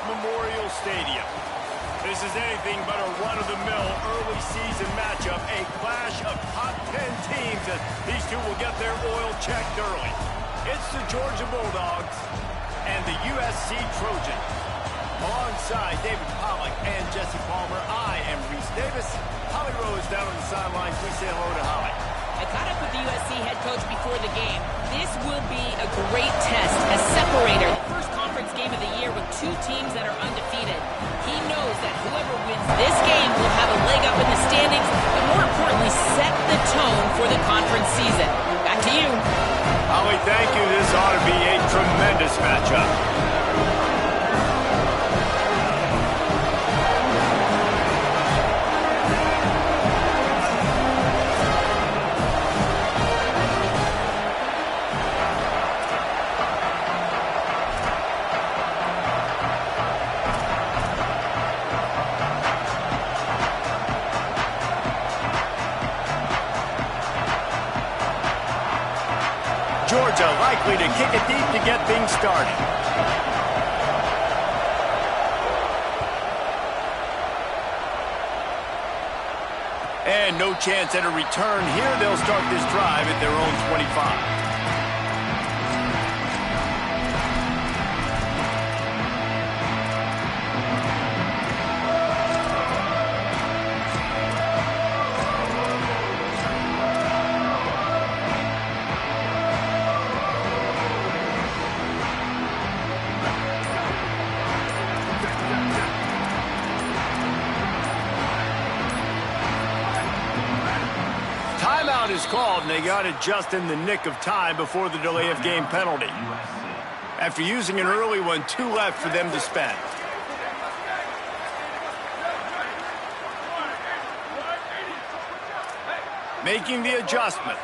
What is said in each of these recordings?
Memorial Stadium. This is anything but a run-of-the-mill early season matchup, a clash of top 10 teams as these two will get their oil checked early. It's the Georgia Bulldogs and the USC Trojans. Alongside David Pollack and Jesse Palmer, I am Reese Davis. Holly Rose down on the sidelines. We say hello to Holly. I caught up with the USC head coach before the game. This will be a great test, a separator. The first conference game of the year with two teams that are undefeated. He knows that whoever wins this game will have a leg up in the standings, but more importantly, set the tone for the conference season. Back to you. Holly, thank you. This ought to be a tremendous matchup. Georgia likely to kick it deep to get things started. And no chance at a return here. They'll start this drive at their own 25. Timeout is called, and they got it just in the nick of time before the delay of game penalty. After using an early one, 2 left for them to spend. Making the adjustment.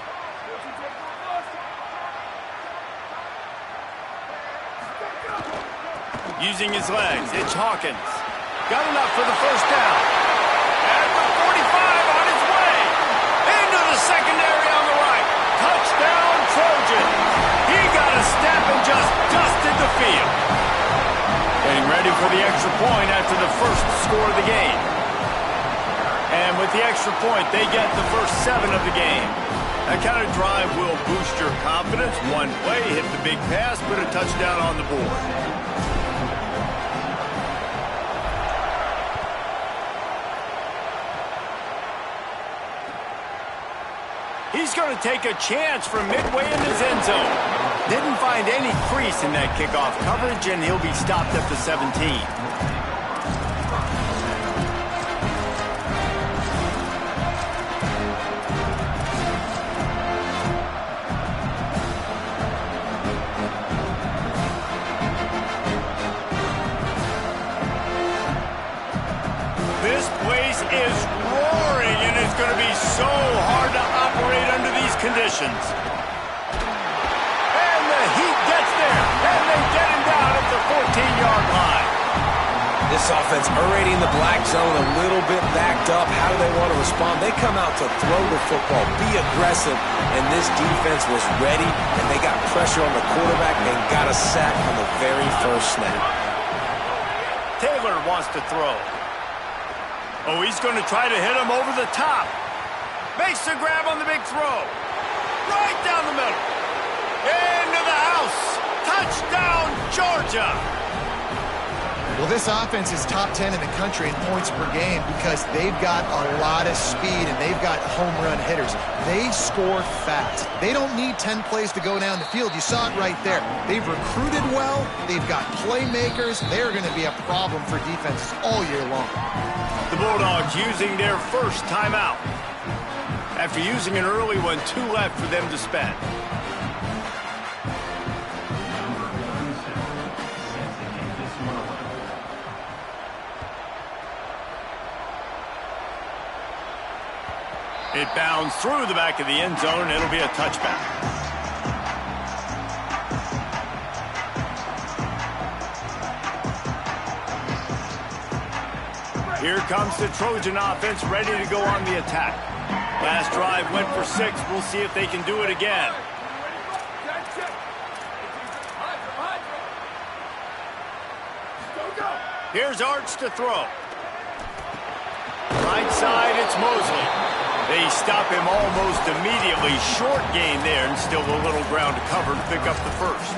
Using his legs, it's Hawkins. Got enough for the first down. At the 45 on his way. Into the secondary on the right. Touchdown, Trojan. He got a step and just dusted the field. Getting ready for the extra point after the first score of the game. And with the extra point, they get the first 7 of the game. That kind of drive will boost your confidence. One play, hit the big pass, put a touchdown on the board. He's going to take a chance from midway in his end zone. Didn't find any crease in that kickoff coverage, and he'll be stopped at the 17. This place is roaring, and it's going to be so hard to operate under these conditions. And the Heat gets there, and they get him down at the 14-yard line. This offense already in the black zone, a little bit backed up. How do they want to respond? They come out to throw the football, be aggressive, and this defense was ready, and they got pressure on the quarterback and got a sack on the very first snap. Taylor wants to throw. Oh, he's going to try to hit him over the top. Makes the grab on the big throw. Right down the middle. Into the house. Touchdown, Georgia. Well, this offense is top 10 in the country in points per game because they've got a lot of speed and they've got home run hitters. They score fast. They don't need 10 plays to go down the field. You saw it right there. They've recruited well. They've got playmakers. They're going to be a problem for defenses all year long. The Bulldogs using their first timeout. After using an early one, 2 left for them to spend. It bounds through the back of the end zone, and it'll be a touchback. Here comes the Trojan offense ready to go on the attack. Last drive went for 6. We'll see if they can do it again. Go, go. Here's Arch to throw. Right side, it's Mosley. They stop him almost immediately. Short gain there, and still a little ground to cover to pick up the first.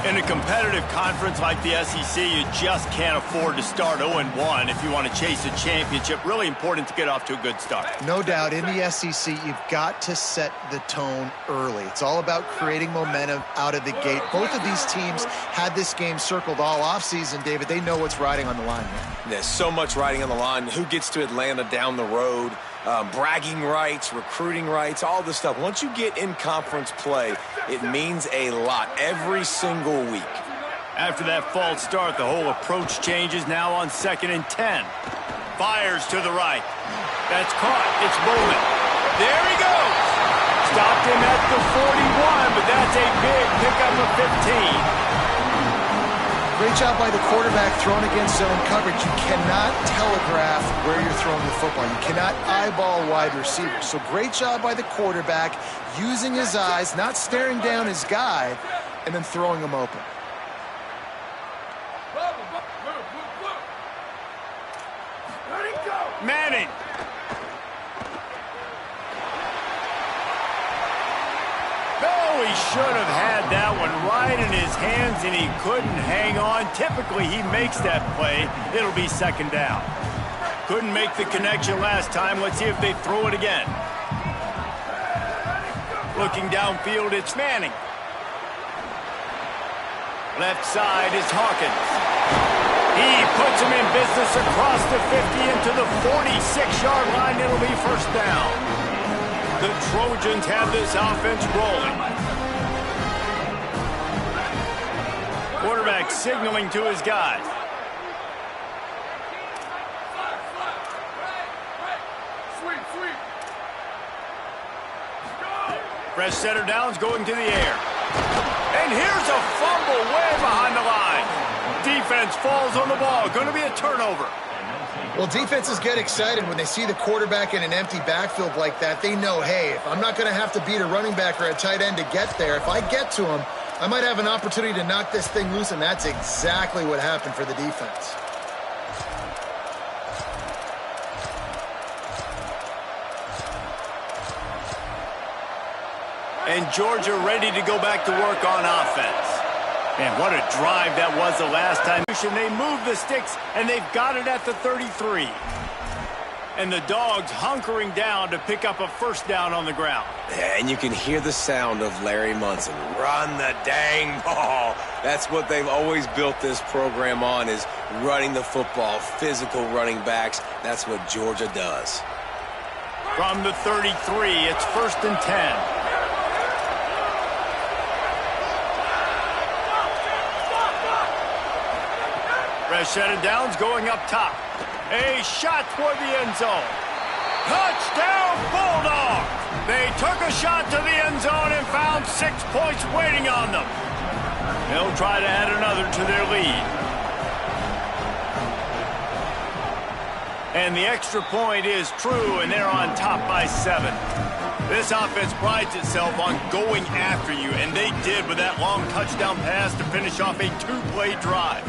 In a competitive conference like the SEC, you just can't afford to start 0-1 if you want to chase a championship. Really important to get off to a good start. No doubt, in the SEC, you've got to set the tone early. It's all about creating momentum out of the gate. Both of these teams had this game circled all offseason, David. They know what's riding on the line here. There's so much riding on the line. Who gets to Atlanta down the road? Bragging rights, recruiting rights, all this stuff. Once you get in conference play, it means a lot every single week. After that false start, the whole approach changes. Now on 2nd and 10. Fires to the right. That's caught. It's Bowman. There he goes. Stopped him at the 41, but that's a big pickup of 15. Great job by the quarterback throwing against zone coverage. You cannot telegraph where you're throwing the football. You cannot eyeball wide receivers. So great job by the quarterback using his eyes, not staring down his guy, and then throwing him open. Manning. Oh, he should have had that one right in his hands, and he couldn't hang on. Typically, he makes that play. It'll be 2nd down. Couldn't make the connection last time. Let's see if they throw it again. Looking downfield, it's Manning. Left side is Hawkins. He puts him in business across the 50 into the 46-yard line. It'll be 1st down. The Trojans have this offense rolling. Quarterback signaling to his guys. Fresh set of downs going to the air. And here's a fumble way behind the line. Defense falls on the ball. Going to be a turnover. Well, defenses get excited when they see the quarterback in an empty backfield like that. They know, hey, if I'm not going to have to beat a running back or a tight end to get there, if I get to him, I might have an opportunity to knock this thing loose, and that's exactly what happened for the defense. And Georgia ready to go back to work on offense. Man, what a drive that was the last time. They moved the sticks, and they've got it at the 33. And the Dogs hunkering down to pick up a 1st down on the ground. Yeah, and you can hear the sound of Larry Munson. Run the dang ball. That's what they've always built this program on, is running the football, physical running backs. That's what Georgia does. From the 33, it's 1st and 10. Fresh set of downs going up top. A shot toward the end zone. Touchdown, Bulldogs! They took a shot to the end zone and found 6 points waiting on them. They'll try to add another to their lead. And the extra point is true, and they're on top by 7. This offense prides itself on going after you, and they did with that long touchdown pass to finish off a 2-play drive.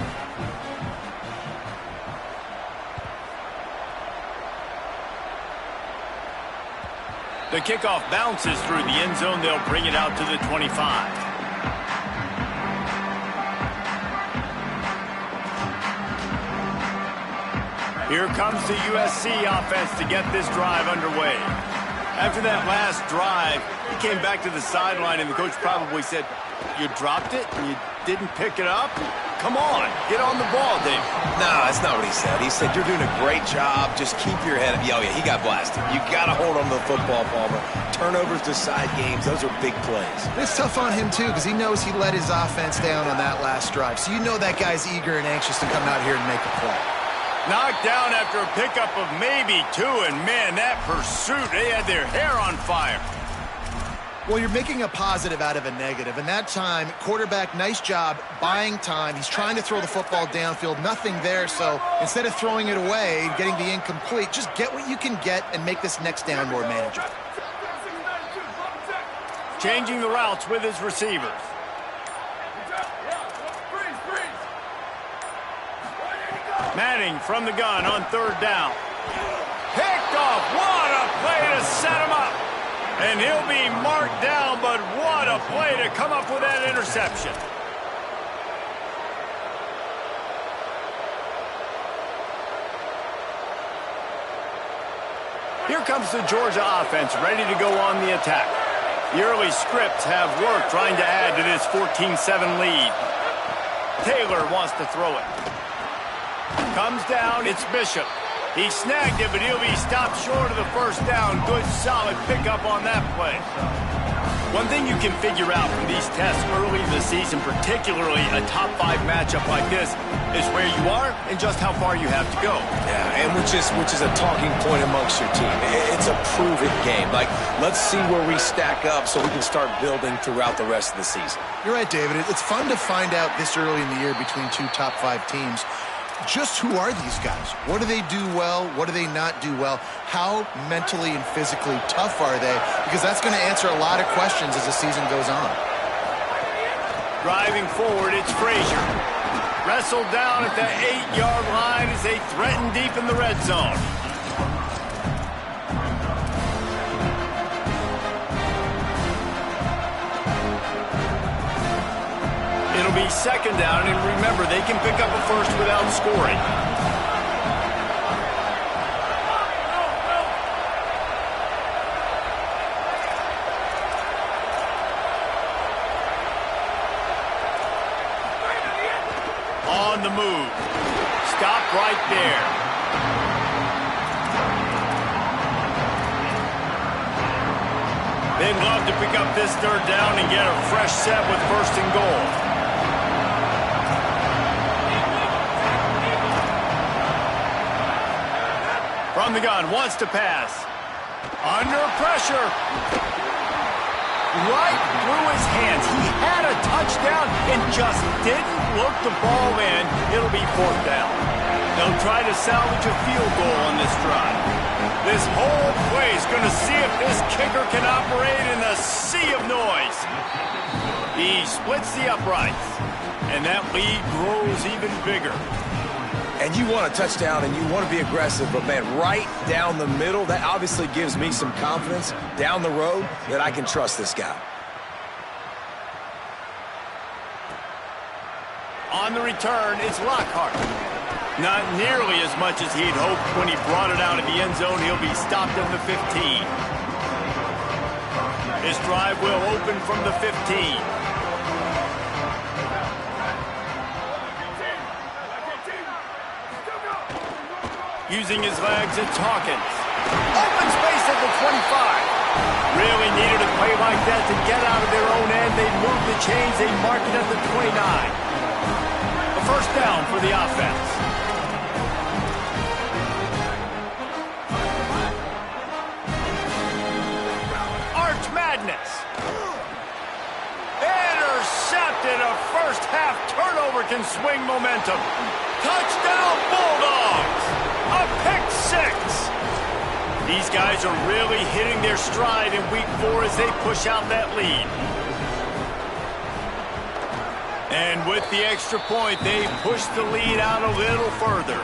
The kickoff bounces through the end zone. They'll bring it out to the 25. Here comes the USC offense to get this drive underway. After that last drive, he came back to the sideline, and the coach probably said, "You dropped it and you didn't pick it up? Come on, get on the ball, Dave." No, that's not what he said. He said, "You're doing a great job. Just keep your head up." Oh, yeah, he got blasted. You got to hold on to the football, Palmer. Turnovers decide games. Those are big plays. It's tough on him, too, because he knows he let his offense down on that last drive. So you know that guy's eager and anxious to come out here and make a play. Knocked down after a pickup of maybe 2, and man, that pursuit, they had their hair on fire. Well, you're making a positive out of a negative, and that time, quarterback, nice job buying time. He's trying to throw the football downfield, nothing there, so instead of throwing it away and getting the incomplete, just get what you can get and make this next down more manageable. Changing the routes with his receivers. Manning from the gun on 3rd down. Picked off. What a play to set him up. And he'll be marked down, but what a play to come up with that interception. Here comes the Georgia offense, ready to go on the attack. The early scripts have worked trying to add to this 14-7 lead. Taylor wants to throw it. Comes down, it's Bishop. He snagged it, but he'll be stopped short of the 1st down. Good, solid pickup on that play. One thing you can figure out from these tests early in the season, particularly a top 5 matchup like this, is where you are and just how far you have to go. Yeah, and which is a talking point amongst your team. It's a prove-it game. Like, let's see where we stack up so we can start building throughout the rest of the season. You're right, David. It's fun to find out this early in the year between 2 top 5 teams. Just who are these guys? What do they do well? What do they not do well? How mentally and physically tough are they? Because that's going to answer a lot of questions as the season goes on. Driving forward, it's Frazier. Wrestled down at the 8-yard line as they threaten deep in the red zone. It'll be 2nd down, and remember, they can pick up a first without scoring. On the move. Stop right there. They'd love to pick up this 3rd down and get a fresh set with 1st and goal. From the gun, wants to pass. Under pressure. Right through his hands. He had a touchdown and just didn't look the ball in. It'll be 4th down. They'll try to salvage a field goal on this drive. This whole play is going to see if this kicker can operate in the sea of noise. He splits the uprights, and that lead grows even bigger. And you want a touchdown and you want to be aggressive, but, man, right down the middle, that obviously gives me some confidence down the road that I can trust this guy. On the return, it's Lockhart. Not nearly as much as he'd hoped when he brought it out of the end zone. He'll be stopped at the 15. His drive will open from the 15. Using his legs, it's Hawkins. Open space at the 25. Really needed a play like that to get out of their own end. They move the chains. They mark it at the 29. A 1st down for the offense. Arch Madness. Intercepted. A 1st half turnover can swing momentum. Touchdown Bulldogs. A pick 6. These guys are really hitting their stride in week 4 as they push out that lead. And with the extra point, they push the lead out a little further.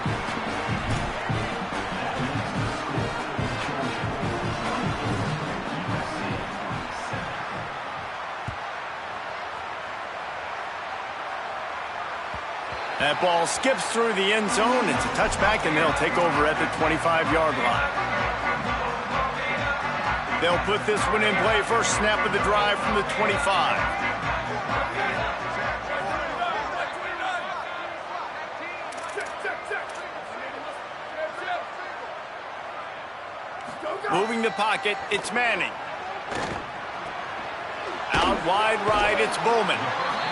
That ball skips through the end zone. It's a touchback, and they'll take over at the 25-yard line. They'll put this one in play. 1st snap of the drive from the 25. Moving the pocket, it's Manning. Out wide right, it's Bowman.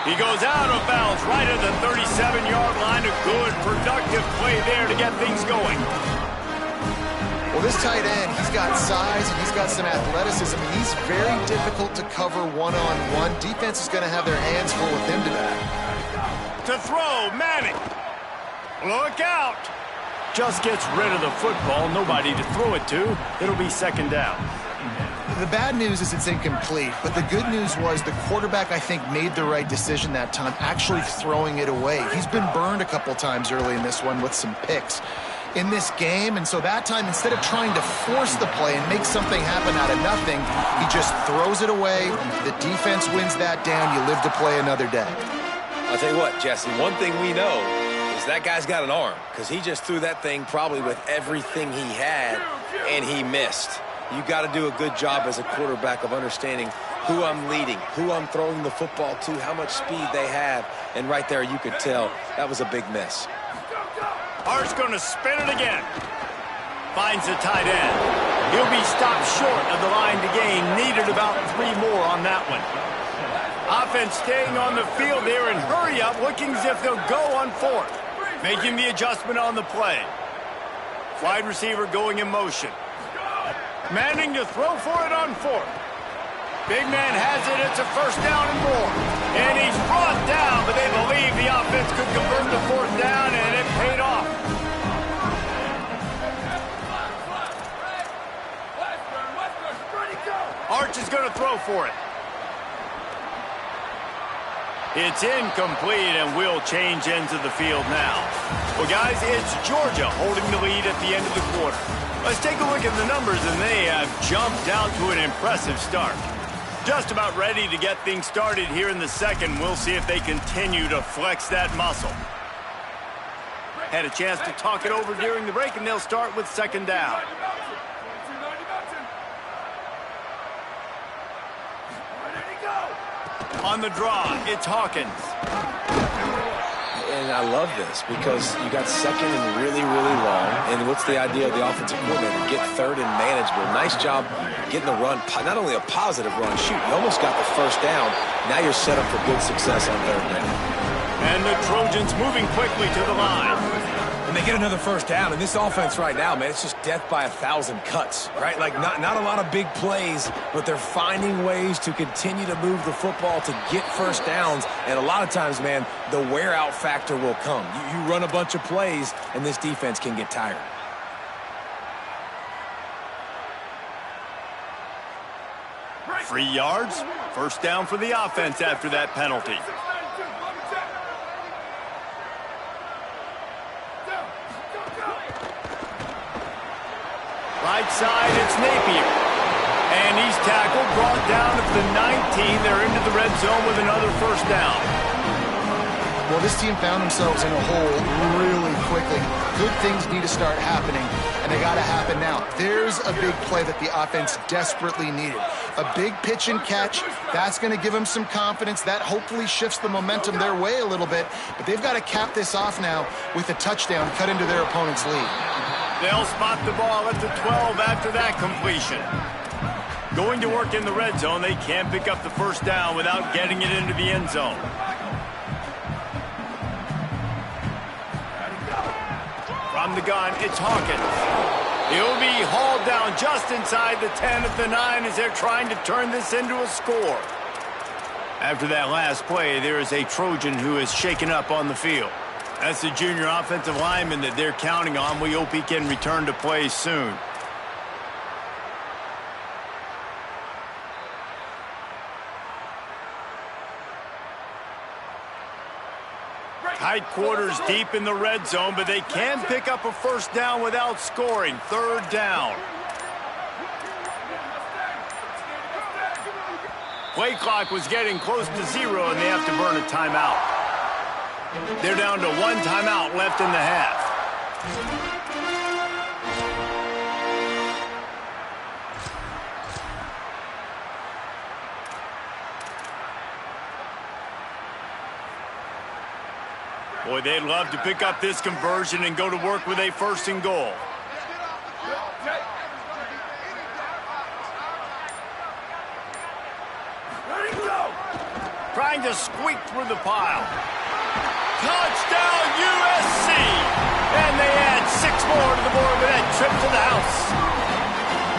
He goes out of bounds right at the 37-yard line. A good, productive play there to get things going. Well, this tight end, he's got size and he's got some athleticism, and he's very difficult to cover one-on-one. Defense is going to have their hands full with him today. To throw, Manning. Look out. Just gets rid of the football. Nobody to throw it to. It'll be 2nd down. The bad news is it's incomplete, but the good news was the quarterback, I think, made the right decision that time, actually throwing it away. He's been burned a couple times early in this one with some picks in this game, and so that time, instead of trying to force the play and make something happen out of nothing, he just throws it away. The defense wins that down. You live to play another day. I'll tell you what, Jesse, one thing we know is that guy's got an arm, because he just threw that thing probably with everything he had, and he missed. You got to do a good job as a quarterback of understanding who I'm leading, who I'm throwing the football to, how much speed they have, and right there you could tell that was a big miss. Art's going to spin it again. Finds the tight end. He'll be stopped short of the line to gain. Needed about 3 more on that one. Offense staying on the field there and hurry up, looking as if they'll go on 4th. Making the adjustment on the play. Wide receiver going in motion. Manning to throw for it on 4th. Big man has it. It's a first down and more. And he's brought down, but they believe the offense could convert the 4th down, and it paid off. Arch is going to throw for it. It's incomplete, and we'll change ends of the field now. Well, guys, it's Georgia holding the lead at the end of the quarter. Let's take a look at the numbers, and they have jumped out to an impressive start. Just about ready to get things started here in the second. We'll see if they continue to flex that muscle. Had a chance to talk it over during the break, and they'll start with second down. On the draw, it's Hawkins. And I love this because you got second and really, really long. And what's the idea of the offensive coordinator? Get third and manageable. Nice job getting the run. Not only a positive run, shoot, you almost got the first down. Now you're set up for good success on third down. And the Trojans moving quickly to the line. And they get another first down. And this offense right now, man, it's just death by 1,000 cuts, right? Like not a lot of big plays, but they're finding ways to continue to move the football to get first downs. And a lot of times, man, the wear-out factor will come. You run a bunch of plays, and this defense can get tired. Free yards. First down for the offense after that penalty. Right side, it's Napier. And he's tackled, brought down at the 19. They're into the red zone with another first down. Well, this team found themselves in a hole really quickly. Good things need to start happening, and they got to happen now. There's a big play that the offense desperately needed. A big pitch and catch. That's going to give them some confidence. That hopefully shifts the momentum their way a little bit. But they've got to cap this off now with a touchdown cut into their opponent's lead. They'll spot the ball at the 12 after that completion. Going to work in the red zone. They can't pick up the first down without getting it into the end zone. From the gun, it's Hawkins. He'll be hauled down just inside the 10 at the 9 as they're trying to turn this into a score. After that last play, there is a Trojan who is shaken up on the field. That's the junior offensive lineman that they're counting on. We hope he can return to play soon. Tight quarters deep in the red zone, but they can pick up a first down without scoring. Third down. Play clock was getting close to 0, and they have to burn a timeout. They're down to 1 timeout left in the half. Boy, they'd love to pick up this conversion and go to work with a first and goal. Trying to squeak through the pile. Touchdown, USC! And they add 6 more to the board with that trip to the house.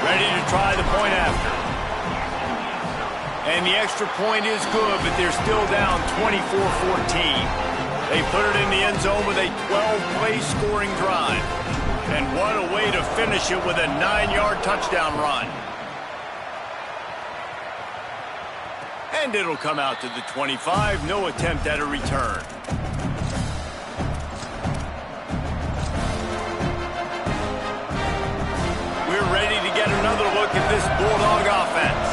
Ready to try the point after. And the extra point is good, but they're still down 24-14. They put it in the end zone with a 12-play scoring drive. And what a way to finish it with a 9-yard touchdown run. And it'll come out to the 25. No attempt at a return. We're ready to get another look at this Bulldog offense.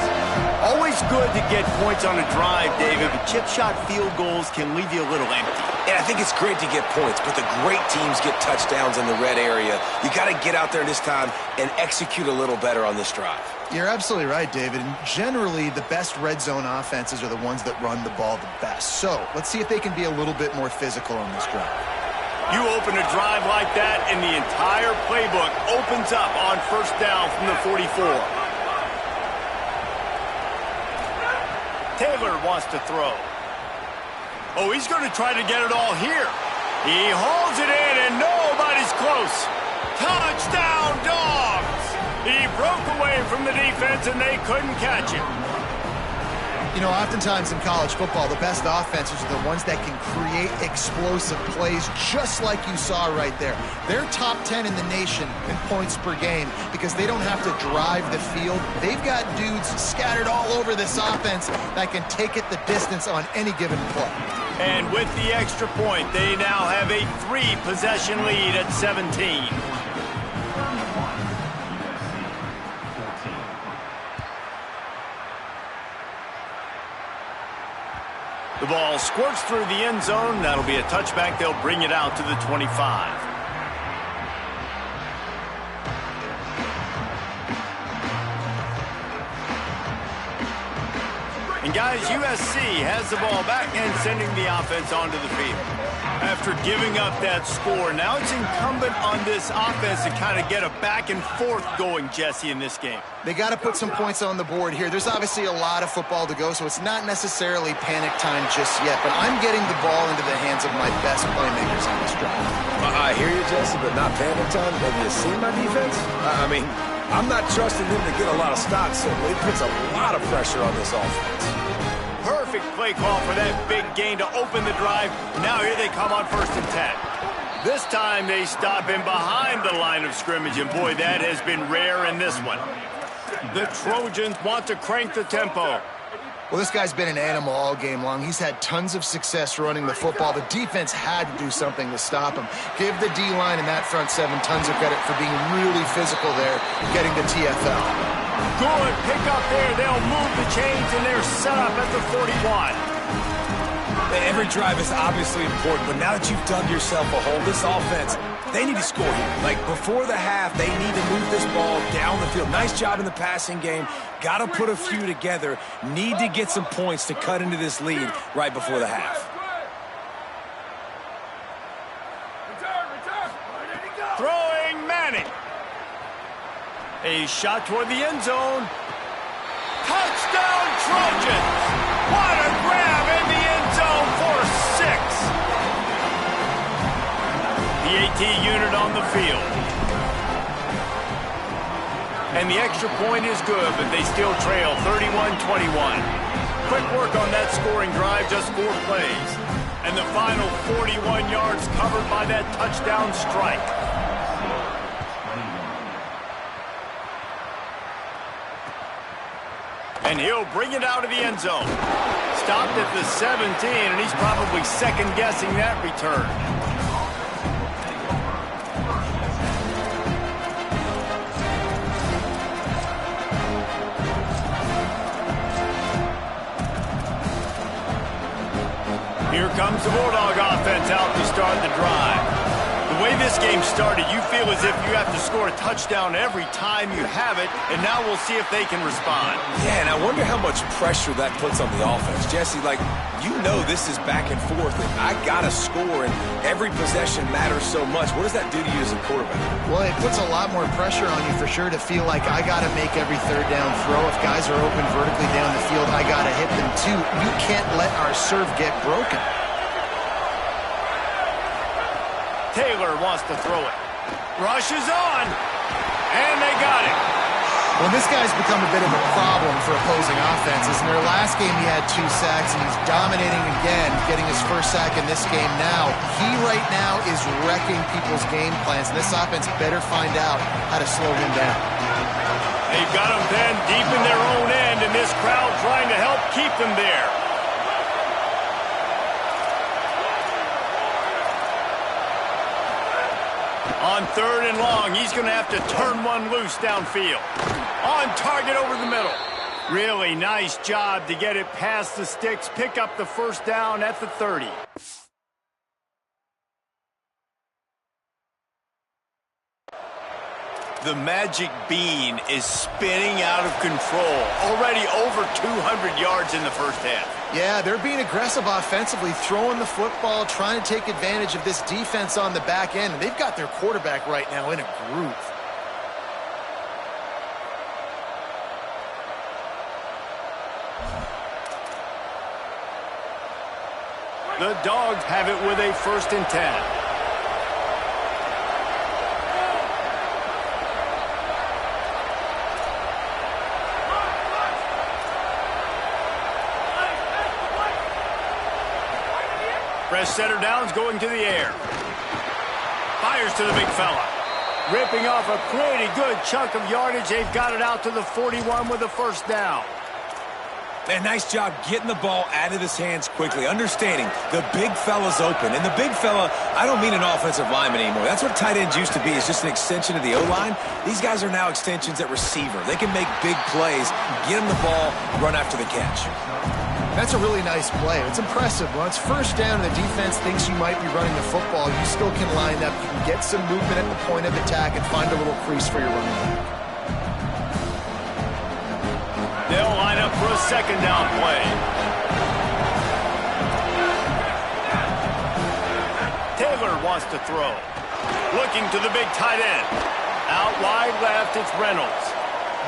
Always good to get points on a drive, David, but chip shot field goals can leave you a little empty. And I think it's great to get points, but the great teams get touchdowns in the red area. You got to get out there this time and execute a little better on this drive. You're absolutely right, David. And generally, the best red zone offenses are the ones that run the ball the best. So let's see if they can be a little bit more physical on this drive. You open a drive like that, and the entire playbook opens up on first down from the 44. Taylor wants to throw. Oh, he's going to try to get it all here. He hauls it in, and nobody's close. Touchdown, Dogs! He broke away from the defense, and they couldn't catch him. You know, oftentimes in college football, the best offenses are the ones that can create explosive plays, just like you saw right there. They're top 10 in the nation in points per game because they don't have to drive the field. They've got dudes scattered all over this offense that can take it the distance on any given play. And with the extra point, they now have a 3-possession lead at 17. The ball squirts through the end zone. That'll be a touchback. They'll bring it out to the 25. And guys, USC has the ball back and sending the offense onto the field. After giving up that score, now it's incumbent on this offense to kind of get a back and forth going, Jesse, in this game. They got to put some points on the board here. There's obviously a lot of football to go, so it's not necessarily panic time just yet, but I'm getting the ball into the hands of my best playmakers on this drive. I hear you, Jesse, but not panic time. Have you seen my defense? I mean, I'm not trusting them to get a lot of stops, so it puts a lot of pressure on this offense. Perfect play call for that big gain to open the drive. Now here they come on 1st and 10. This time they stop him behind the line of scrimmage, and boy, that has been rare in this one. The Trojans want to crank the tempo. Well, this guy's been an animal all game long. He's had tons of success running the football. The defense had to do something to stop him. Give the D-line and that front seven tons of credit for being really physical there, getting the TFL. Good pick up there. They'll move the chains, and they're set up at the 41. Every drive is obviously important, but now that you've dug yourself a hole, this offense, they need to score here. Like, before the half, they need to move this ball down the field. Nice job in the passing game. Got to put a few together. Need to get some points to cut into this lead right before the half. Throwing Manning. A shot toward the end zone. Touchdown, Trojans! What a grab in the end zone for 6. The AT unit on the field. And the extra point is good, but they still trail 31-21. Quick work on that scoring drive, just 4 plays. And the final 41 yards covered by that touchdown strike. And he'll bring it out of the end zone. Stopped at the 17, and he's probably second-guessing that return. Here comes the Bulldog offense out to start the drive. The way this game started, you feel as if you have to score a touchdown every time you have it, and now we'll see if they can respond. Yeah, and I wonder how much pressure that puts on the offense. Jesse, like, you know this is back and forth, and I got to score, and every possession matters so much. What does that do to you as a quarterback? Well, it puts a lot more pressure on you for sure to feel like I got to make every third down throw. If guys are open vertically down the field, I got to hit them too. You can't let our serve get broken. Taylor wants to throw it. Rushes on, and they got it. Well, this guy's become a bit of a problem for opposing offenses. In their last game, he had 2 sacks, and he's dominating again, getting his first sack in this game now. He right now is wrecking people's game plans, and this offense better find out how to slow him down. They've got him pinned deep in their own end, and this crowd trying to help keep them there. On 3rd and long, he's going to have to turn one loose downfield. On target over the middle. Really nice job to get it past the sticks, pick up the first down at the 30. The magic bean is spinning out of control. Already over 200 yards in the first half. Yeah, they're being aggressive offensively, throwing the football, trying to take advantage of this defense on the back end. And they've got their quarterback right now in a groove. The Dogs have it with a 1st and 10. Fresh setter downs going to the air. Fires to the big fella. Ripping off a pretty good chunk of yardage. They've got it out to the 41 with a 1st down. Man, nice job getting the ball out of his hands quickly, understanding the big fella's open. And the big fella, I don't mean an offensive lineman anymore. That's what tight ends used to be, is just an extension of the O-line. These guys are now extensions at receiver. They can make big plays, get him the ball, run after the catch. That's a really nice play. It's impressive. When it's 1st down and the defense thinks you might be running the football, you still can line up. You can get some movement at the point of attack and find a little crease for your running back. They'll line up for a 2nd down play. Taylor wants to throw. Looking to the big tight end. Out wide left, it's Reynolds.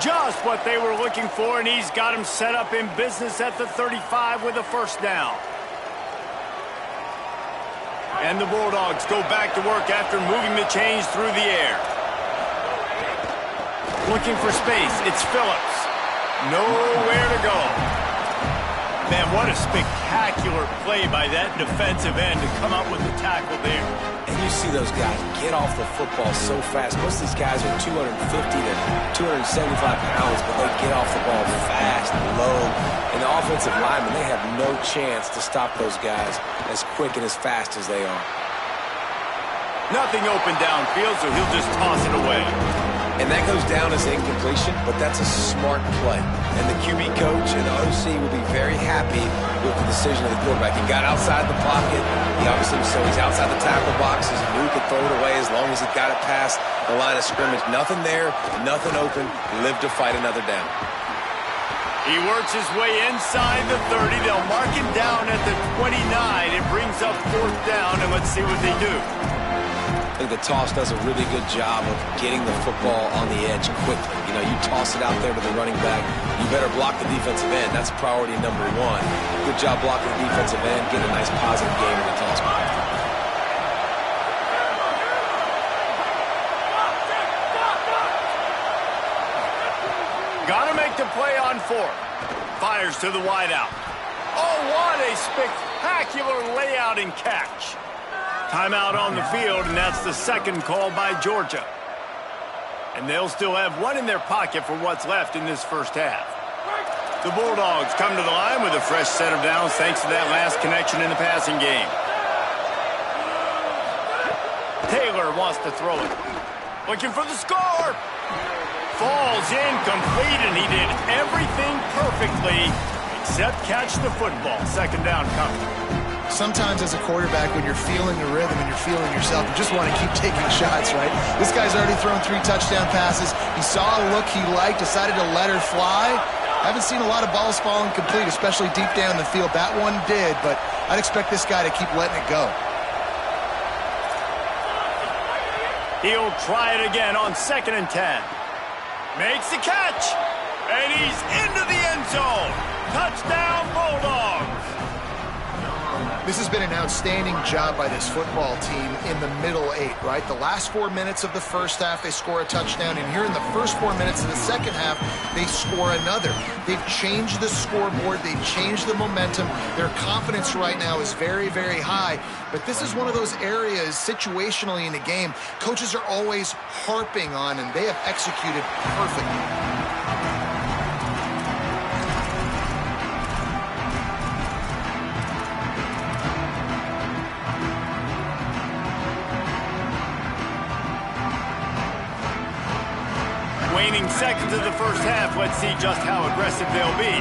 Just what they were looking for, and he's got him set up in business at the 35 with a 1st down. And the Bulldogs go back to work after moving the chains through the air. Looking for space, it's Phillips. Nowhere to go. Man, what a spectacular play by that defensive end to come up with the tackle there. And you see those guys get off the football so fast. Most of these guys are 250 to 275 pounds, but they get off the ball fast, low. And the offensive linemen, they have no chance to stop those guys as quick and as fast as they are. Nothing open downfield, so he'll just toss it away. And that goes down as incompletion, but that's a smart play. And the QB coach and the OC will be very happy with the decision of the quarterback. He got outside the pocket. He obviously so he's outside the tackle boxes. He knew he could throw it away as long as he got it past the line of scrimmage. Nothing there, nothing open. Live to fight another down. He works his way inside the 30. They'll mark him down at the 29. It brings up 4th down, and let's see what they do. I think the toss does a really good job of getting the football on the edge quickly. You know, you toss it out there to the running back, you better block the defensive end. That's priority number 1. Good job blocking the defensive end, getting a nice positive game in the toss. Gotta make the play on 4th. Fires to the wideout. Oh, what a spectacular layout and catch. Timeout on the field, and that's the 2nd call by Georgia. And they'll still have 1 in their pocket for what's left in this 1st half. The Bulldogs come to the line with a fresh set of downs thanks to that last connection in the passing game. Taylor wants to throw it. Looking for the score. Falls incomplete, and he did everything perfectly except catch the football. 2nd down coming. Sometimes as a quarterback, when you're feeling the rhythm and you're feeling yourself, you just want to keep taking shots, right? This guy's already thrown 3 touchdown passes. He saw a look he liked, decided to let her fly. Haven't seen a lot of balls falling complete, especially deep down the field. That one did, but I'd expect this guy to keep letting it go. He'll try it again on 2nd and 10. Makes the catch, and he's into the end zone. Touchdown, Bulldogs. This has been an outstanding job by this football team in the middle 8, right? The last 4 minutes of the first half, they score a touchdown. And here in the first 4 minutes of the second half, they score another. They've changed the scoreboard. They've changed the momentum. Their confidence right now is very, very high. But this is one of those areas situationally in the game coaches are always harping on, and they have executed perfectly. into the first half. Let's see just how aggressive they'll be.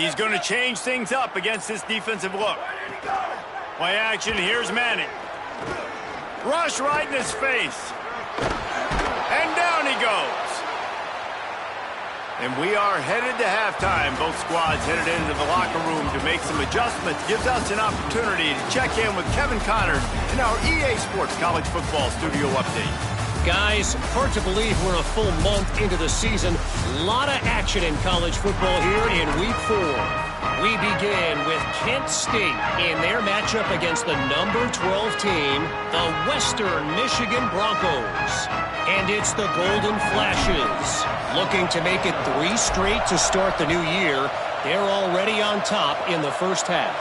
He's going to change things up against this defensive look. Play action, here's Manning. Rush right in his face. And down he goes. And we are headed to halftime. Both squads headed into the locker room to make some adjustments. Gives us an opportunity to check in with Kevin Connors in our EA Sports College Football Studio Update. Guys, hard to believe we're a full month into the season. A lot of action in college football here in Week 4. We begin with Kent State in their matchup against the number 12 team, the Western Michigan Broncos. And it's the Golden Flashes. Looking to make it 3 straight to start the new year. They're already on top in the first half.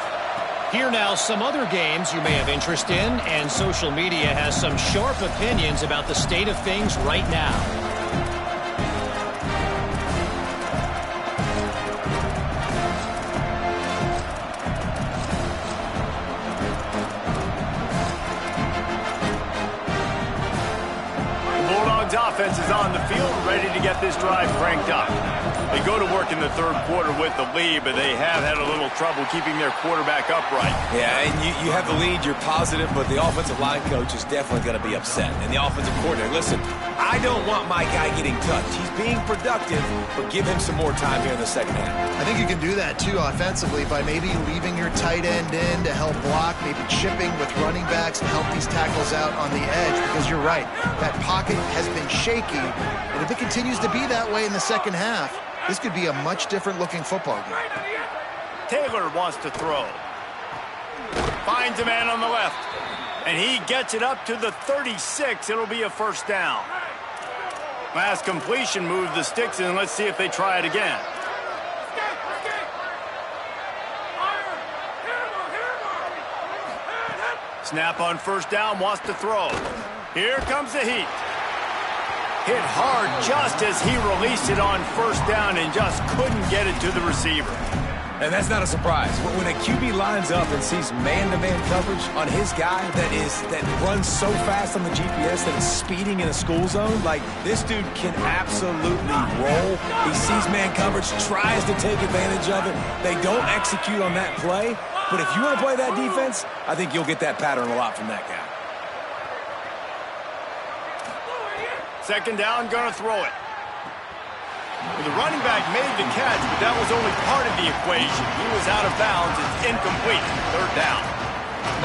Here now, some other games you may have interest in, and social media has some sharp opinions about the state of things right now. The Bulldogs offense is on the field, ready to get this drive cranked up. They go to work in the third quarter with the lead, but they have had a little trouble keeping their quarterback upright. Yeah, and you have the lead, you're positive, but the offensive line coach is definitely going to be upset. And the offensive coordinator, listen, I don't want my guy getting touched. He's being productive, but give him some more time here in the second half. I think you can do that, too, offensively, by maybe leaving your tight end in to help block, maybe chipping with running backs to help these tackles out on the edge, because you're right. That pocket has been shaky, and if it continues to be that way in the second half, this could be a much different-looking football game. Taylor wants to throw. Finds a man on the left. And he gets it up to the 36. It'll be a first down. Last completion moved the sticks in. Let's see if they try it again. Snap on first down, wants to throw. Here comes the heat. Hit hard just as he released it on first down and just couldn't get it to the receiver. And that's not a surprise. When a QB lines up and sees man-to-man coverage on his guy that runs so fast on the GPS that it's speeding in a school zone, like this dude can absolutely roll. He sees man coverage, tries to take advantage of it. They don't execute on that play. But if you want to play that defense, I think you'll get that pattern a lot from that guy. Second down, gonna throw it. The running back made the catch, but that was only part of the equation. He was out of bounds. It's incomplete. Third down.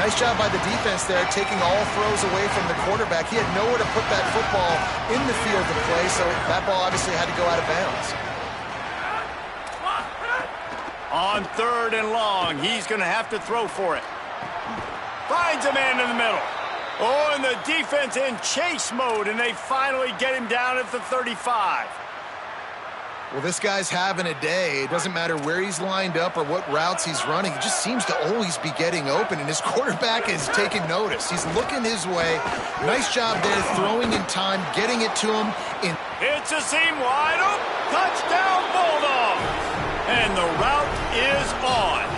Nice job by the defense there, taking all throws away from the quarterback. He had nowhere to put that football in the field to play, so that ball obviously had to go out of bounds. On third and long, he's going to have to throw for it. Finds a man in the middle. Oh, and the defense in chase mode, and they finally get him down at the 35. Well, this guy's having a day. It doesn't matter where he's lined up or what routes he's running. He just seems to always be getting open, and his quarterback is taking notice. He's looking his way. Nice job there, throwing in time, getting it to him. It's a seam wide open. Touchdown, Bulldogs. And the route is on.